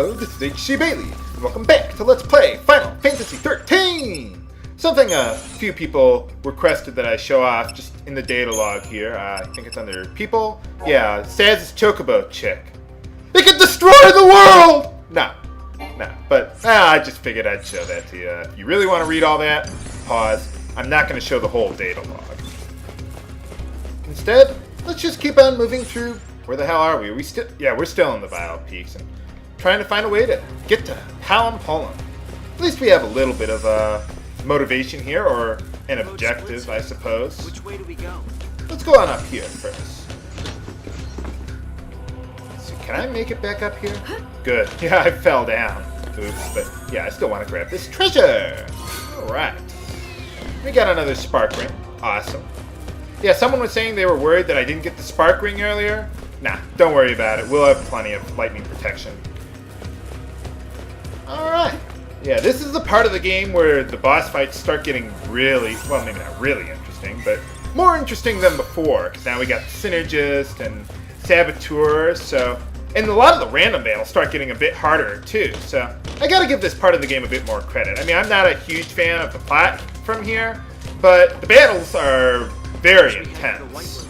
Hello, this is H.C. Bailey, and welcome back to Let's Play Final Fantasy XIII! Something a few people requested that I show off just in the data log here. I think it's under people. Yeah, Saz's Chocobo chick. It can destroy the world! No, but I just figured I'd show that to you. If you really want to read all that, pause. I'm not going to show the whole data log. Instead, let's just keep on moving through. Where the hell are we? We're still in the Vile Peaks and trying to find a way to get to Palom Polum. At least we have a little bit of motivation here, or an objective, I suppose. Which way do we go? Let's go on up here first. Let's see, can I make it back up here? Good. Yeah, I fell down. Oops, but yeah, I still want to grab this treasure. Alright. We got another spark ring. Awesome. Yeah, someone was saying they were worried that I didn't get the spark ring earlier. Nah, don't worry about it. We'll have plenty of lightning protection. Alright. Yeah, this is the part of the game where the boss fights start getting really, well, maybe not really interesting, but more interesting than before, because now we got Synergist and Saboteur, and a lot of the random battles start getting a bit harder, too, so I gotta give this part of the game a bit more credit. I mean, I'm not a huge fan of the plot from here, but the battles are very intense.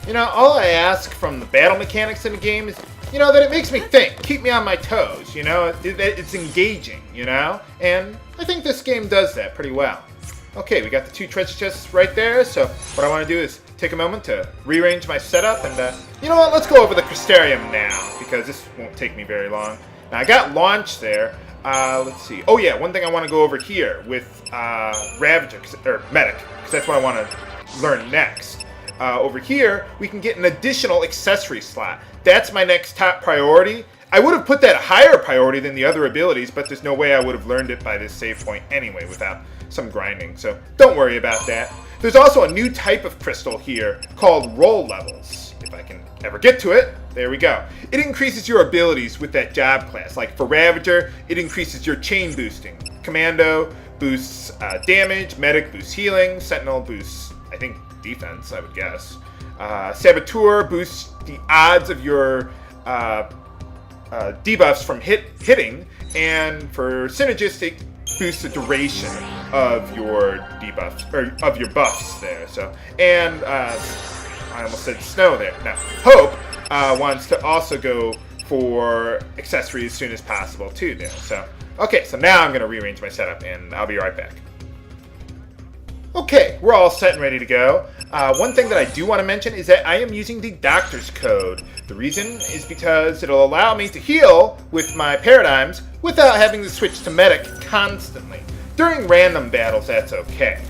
You know, all I ask from the battle mechanics in the game is, you know, that it makes me think, keep me on my toes, you know, it's engaging, you know, and I think this game does that pretty well. Okay, we got the 2 treasure chests right there, so what I want to do is take a moment to rearrange my setup, and you know what, let's go over the Crystarium now, because this won't take me very long. Now, I got Launch there, let's see, oh yeah, one thing I want to go over here with Ravager, or Medic, because that's what I want to learn next. Over here, we can get an additional accessory slot. That's my next top priority. I would have put that higher priority than the other abilities, but there's no way I would have learned it by this save point anyway without some grinding, so don't worry about that. There's also a new type of crystal here called Roll Levels. If I can ever get to it, there we go. It increases your abilities with that job class. Like for Ravager, it increases your chain boosting. Commando boosts damage, Medic boosts healing, Sentinel boosts, I think, defense, I would guess. Saboteur boosts the odds of your debuffs from hitting, and for Synergist, it boosts the duration of your debuffs, or of your buffs there. So, and I almost said Snow there. Now, Hope wants to also go for accessories as soon as possible too there. So, okay, so now I'm going to rearrange my setup, and I'll be right back. Okay, we're all set and ready to go. One thing that I do want to mention is that I am using the Doctor's Code. The reason is because it'll allow me to heal with my paradigms without having to switch to Medic constantly. During random battles, that's okay.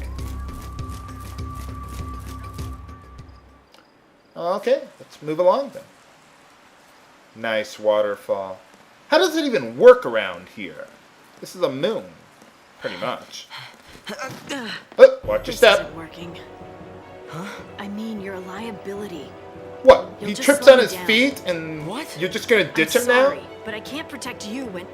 Okay, let's move along then. Nice waterfall. How does it even work around here? This is a moon, pretty much. Oh, watch your step. Isn't working. Huh? I mean, you're a liability. What? You'll He just trips slow on me his down. feet and What? You're just gonna ditch I'm him sorry, now? but I can't protect you when.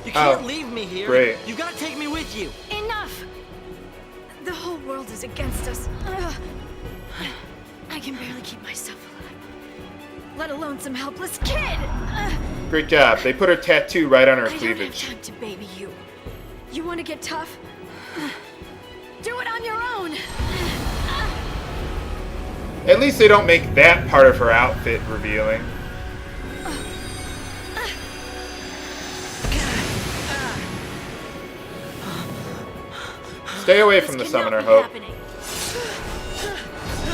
You can't leave me here. Great. You gotta take me with you. Enough! The whole world is against us. I can barely keep myself alive, let alone some helpless kid. Great job. They put her tattoo right on her I don't have cleavage. time to baby you. You want to get tough? Do it on your own. At least they don't make that part of her outfit revealing. Stay away from the This cannot summoner, be Hope. happening.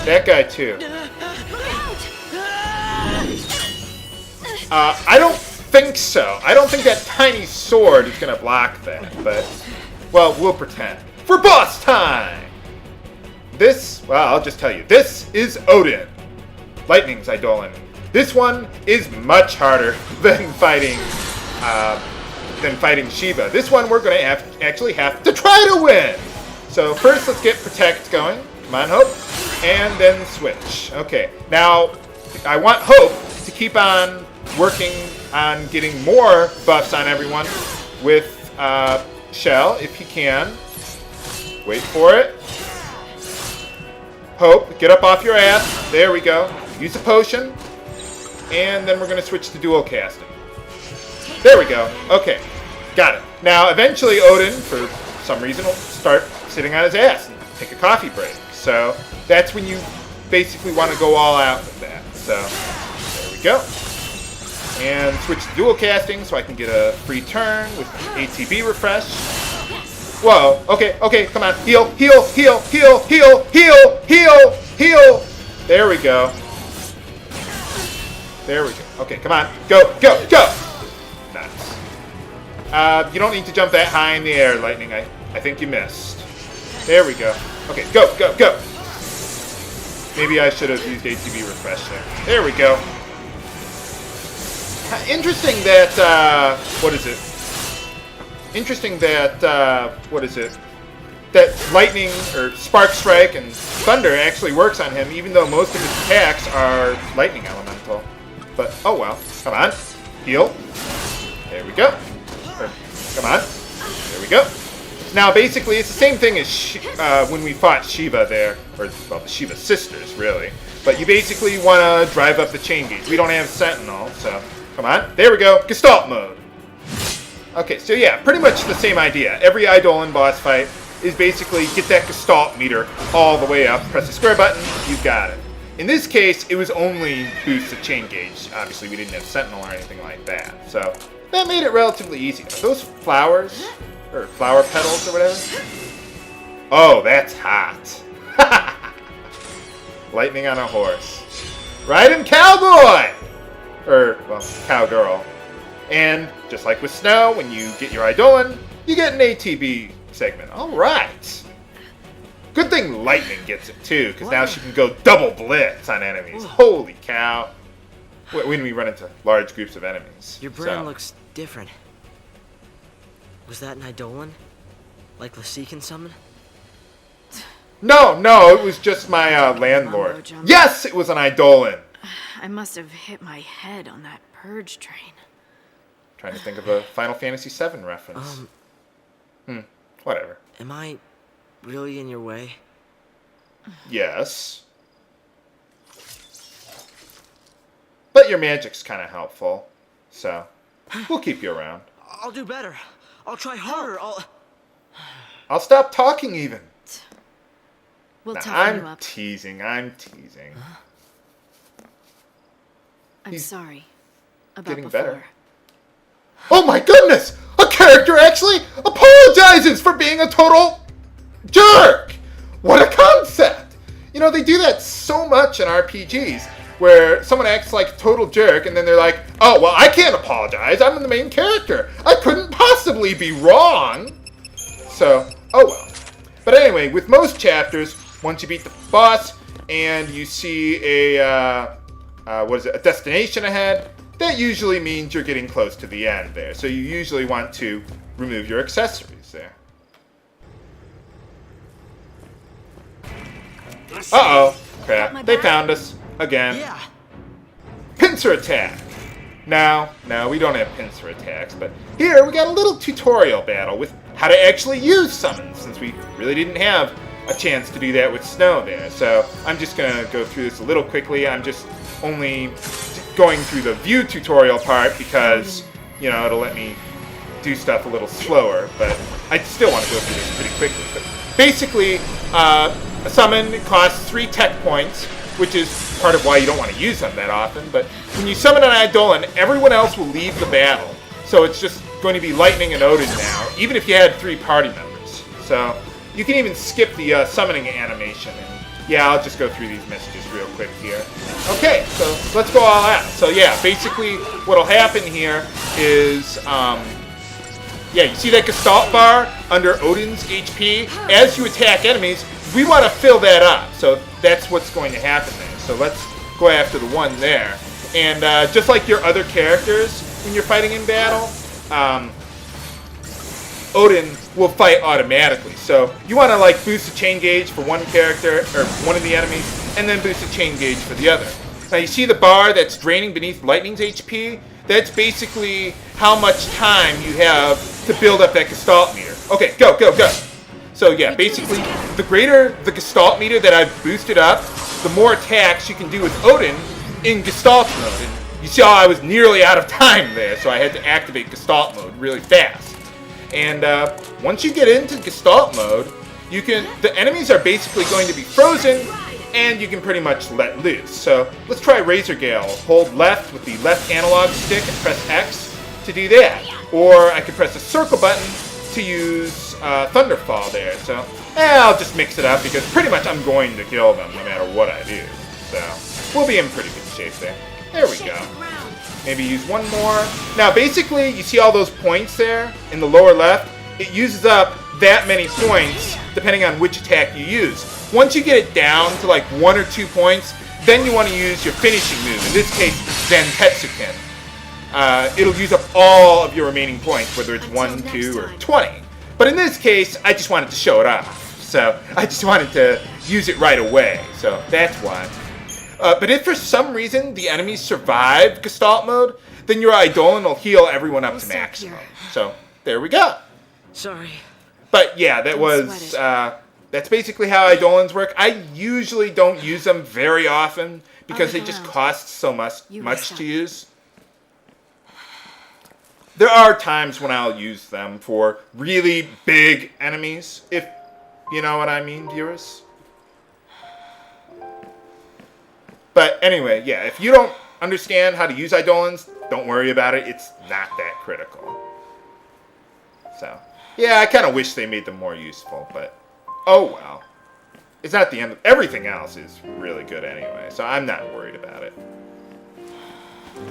That guy too. Look out! I don't think so. I don't think that tiny sword is gonna block that, but, well, we'll pretend. For boss time! This, well, I'll just tell you, this is Odine. Lightning's Eidolon. This one is much harder than fighting Shiva. This one we're gonna actually have to try to win! So first let's get Protect going. Come on, Hope. And then switch. Okay, now I want Hope to keep on working on getting more buffs on everyone with Shell, if he can. Wait for it. Hope, get up off your ass. There we go. Use a potion. and then we're going to switch to dual casting. There we go. Okay, got it. Now, eventually Odin, for some reason, will start sitting on his ass and take a coffee break. So that's when you basically want to go all out with that. So there we go. And switch to dual casting so I can get a free turn with ATB refresh. Whoa, okay, come on. Heal. There we go. Okay, come on. Go. Nice. You don't need to jump that high in the air, Lightning. I think you missed. There we go. Okay, go. Maybe I should have used ATB refresh there. There we go. Interesting that, that lightning, or spark strike and thunder actually works on him, even though most of his attacks are lightning elemental. But, oh well. Come on. Heal. There we go. Come on. There we go. Now, basically, it's the same thing as when we fought Shiva there. Or, well, the Shiva sisters, really. But you basically want to drive up the chain gauge. We don't have Sentinel, so... Come on. There we go. Gestalt Mode. Okay, so yeah, pretty much the same idea. Every Eidolon boss fight is basically get that Gestalt meter all the way up, press the square button, you've got it. In this case, it was only boost the chain gauge. Obviously, we didn't have Sentinel or anything like that. So that made it relatively easy. Are those flowers? Or flower petals or whatever? Oh, that's hot. Lightning on a horse. Ride him, cowboy! Or, well, cowgirl. And, just like with Snow, when you get your Eidolon, you get an ATB segment. Alright! Good thing Lightning gets it, too, because now she can go double blitz on enemies. Holy cow. When we run into large groups of enemies. Your brain looks different. Was that an Eidolon? Like Lassie can summon? No, it was just my landlord. Yes, it was an Eidolon! I must have hit my head on that purge train. Trying to think of a Final Fantasy VII reference. Whatever. Am I really in your way? Yes. But your magic's kind of helpful, so we'll keep you around. I'll do better. I'll try harder. I'll stop talking even. We'll Nah, toughen you I'm up. teasing. I'm sorry about getting before. better. Oh my goodness! A character actually apologizes for being a total jerk! What a concept! You know, they do that so much in RPGs, where someone acts like a total jerk, and then they're like, oh, well, I can't apologize. I'm the main character. I couldn't possibly be wrong. So, oh well. But anyway, with most chapters, once you beat the boss, and you see a destination ahead, that usually means you're getting close to the end there. So you usually want to remove your accessories there. Uh-oh. Crap. They found us. Again. Yeah. Pincer attack. No, we don't have pincer attacks, but here we got a little tutorial battle with how to actually use summons, since we really didn't have a chance to do that with Snow there. So I'm just going to go through this a little quickly. I'm just only going through the view tutorial part because, you know, it'll let me do stuff a little slower, but I still want to go through this pretty quickly. But basically, a summon costs 3 tech points, which is part of why you don't want to use them that often. But when you summon an Eidolon, everyone else will leave the battle. So it's just going to be Lightning and Odin now, even if you had 3 party members. So you can even skip the summoning animation. And yeah, I'll just go through these messages real quick here. Okay, so let's go all out. So yeah, basically what'll happen here is, yeah, you see that Gestalt bar under Odin's HP? As you attack enemies, we want to fill that up. So that's what's going to happen there. So let's go after the one there. And just like your other characters when you're fighting in battle, Odin will fight automatically. So you want to like boost the chain gauge for one character, or one of the enemies, and then boost the chain gauge for the other. Now you see the bar that's draining beneath Lightning's HP? That's basically how much time you have to build up that Gestalt meter. Okay, go. So yeah, basically, the greater the Gestalt meter that I've boosted up, the more attacks you can do with Odin in Gestalt mode. And you saw I was nearly out of time there, so I had to activate Gestalt Mode really fast. And once you get into Gestalt Mode, the enemies are basically going to be frozen, and you can pretty much let loose. So let's try Razor Gale. Hold left with the left analog stick and press X to do that. Or I could press the circle button to use Thunderfall there. So I'll just mix it up because pretty much I'm going to kill them no matter what I do. So we'll be in pretty good shape there. There we go. Maybe use one more. Now basically, you see all those points there in the lower left? It uses up that many points depending on which attack you use. Once you get it down to like 1 or 2 points, then you want to use your finishing move. In this case, Zantetsuken. It'll use up all of your remaining points, whether it's 1, 2, or 20. But in this case, I just wanted to show it off. So I just wanted to use it right away. So that's why. But if for some reason the enemies survive Gestalt Mode, then your Eidolon will heal everyone up to maximum. So there we go. Sorry. But yeah, that was that's basically how Eidolons work. I usually don't use them very often because they just cost so much to use. There are times when I'll use them for really big enemies, if you know what I mean, viewers. But anyway, yeah, if you don't understand how to use Eidolons, don't worry about it. It's not that critical. So, yeah, I kind of wish they made them more useful, but oh well. It's not the end of everything else is really good anyway, so I'm not worried about it.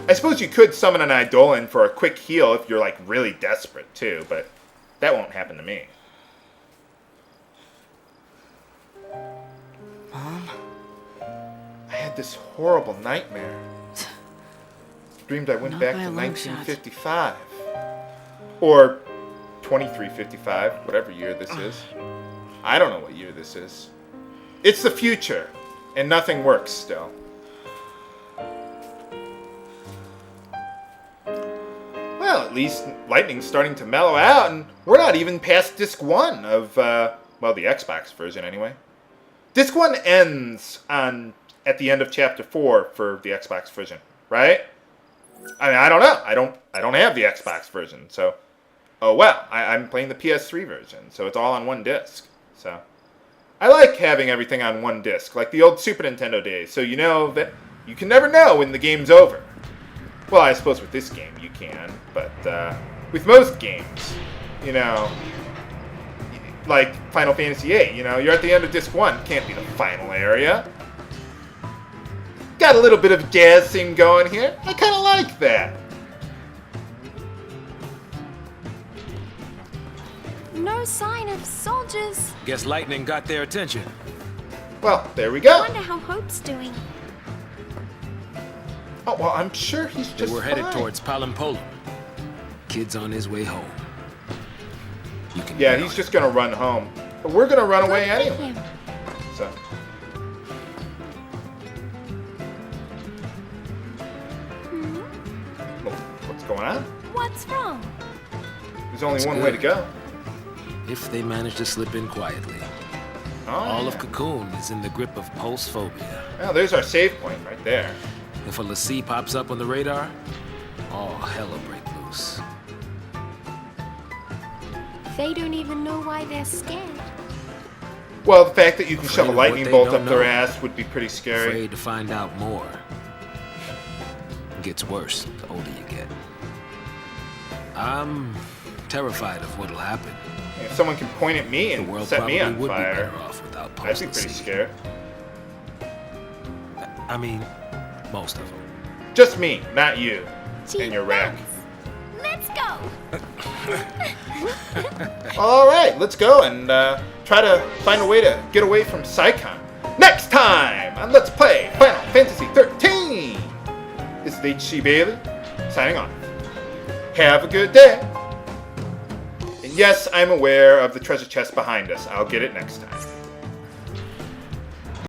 I suppose you could summon an Eidolon for a quick heal if you're like really desperate too, but that won't happen to me. Mom? I had this horrible nightmare. Dreamed I went Not back by to a long 1955. Or 2355, whatever year this is. I don't know what year this is. It's the future, and nothing works still. Well, at least lightning's starting to mellow out, and we're not even past Disc 1 of, well, the Xbox version anyway. Disc 1 ends at the end of Chapter 4 for the Xbox version, right? I mean, I don't know. I don't have the Xbox version, so... Oh, well, I'm playing the PS3 version, so it's all on one disc. So, I like having everything on one disc, like the old Super Nintendo days, so you know that you can never know when the game's over. Well, I suppose with this game you can, but with most games, you know, like Final Fantasy VIII, you know, you're at the end of Disc 1, can't be the final area. Got a little bit of jazz theme going here. I kind of like that. No sign of soldiers. Guess lightning got their attention. Well, there we go. Wonder how Hope's doing. Oh, well, I'm sure he's just We're headed fine. towards Palimpolum. Kid's on his way home. You can Yeah, bet he's on just gonna run home. But we're gonna run away Good for anyway. him. So. Well, what's going on? What's wrong? There's only It's one way to good. go. if they manage to slip in quietly. Oh, All yeah. of Cocoon is in the grip of pulse phobia. Well, there's our save point right there. If a lassie pops up on the radar, all hell will break loose. They don't even know why they're scared. Well, the fact that you can Afraid shove a of what lightning they bolt don't up their know. ass would be pretty scary. Afraid to find out more. It gets worse the older you get. I'm terrified of what'll happen. If someone can point at me The and world set me probably on would be fire, better off without I'd pulse be pretty lassie. scared. I mean, most of them. Just me, not you. Gee, And your rack. thanks. Let's go. All right, let's go and try to find a way to get away from Psychon. Next time on Let's Play Final Fantasy XIII. This is HC Bailey, signing off. Have a good day. And yes, I'm aware of the treasure chest behind us. I'll get it next time.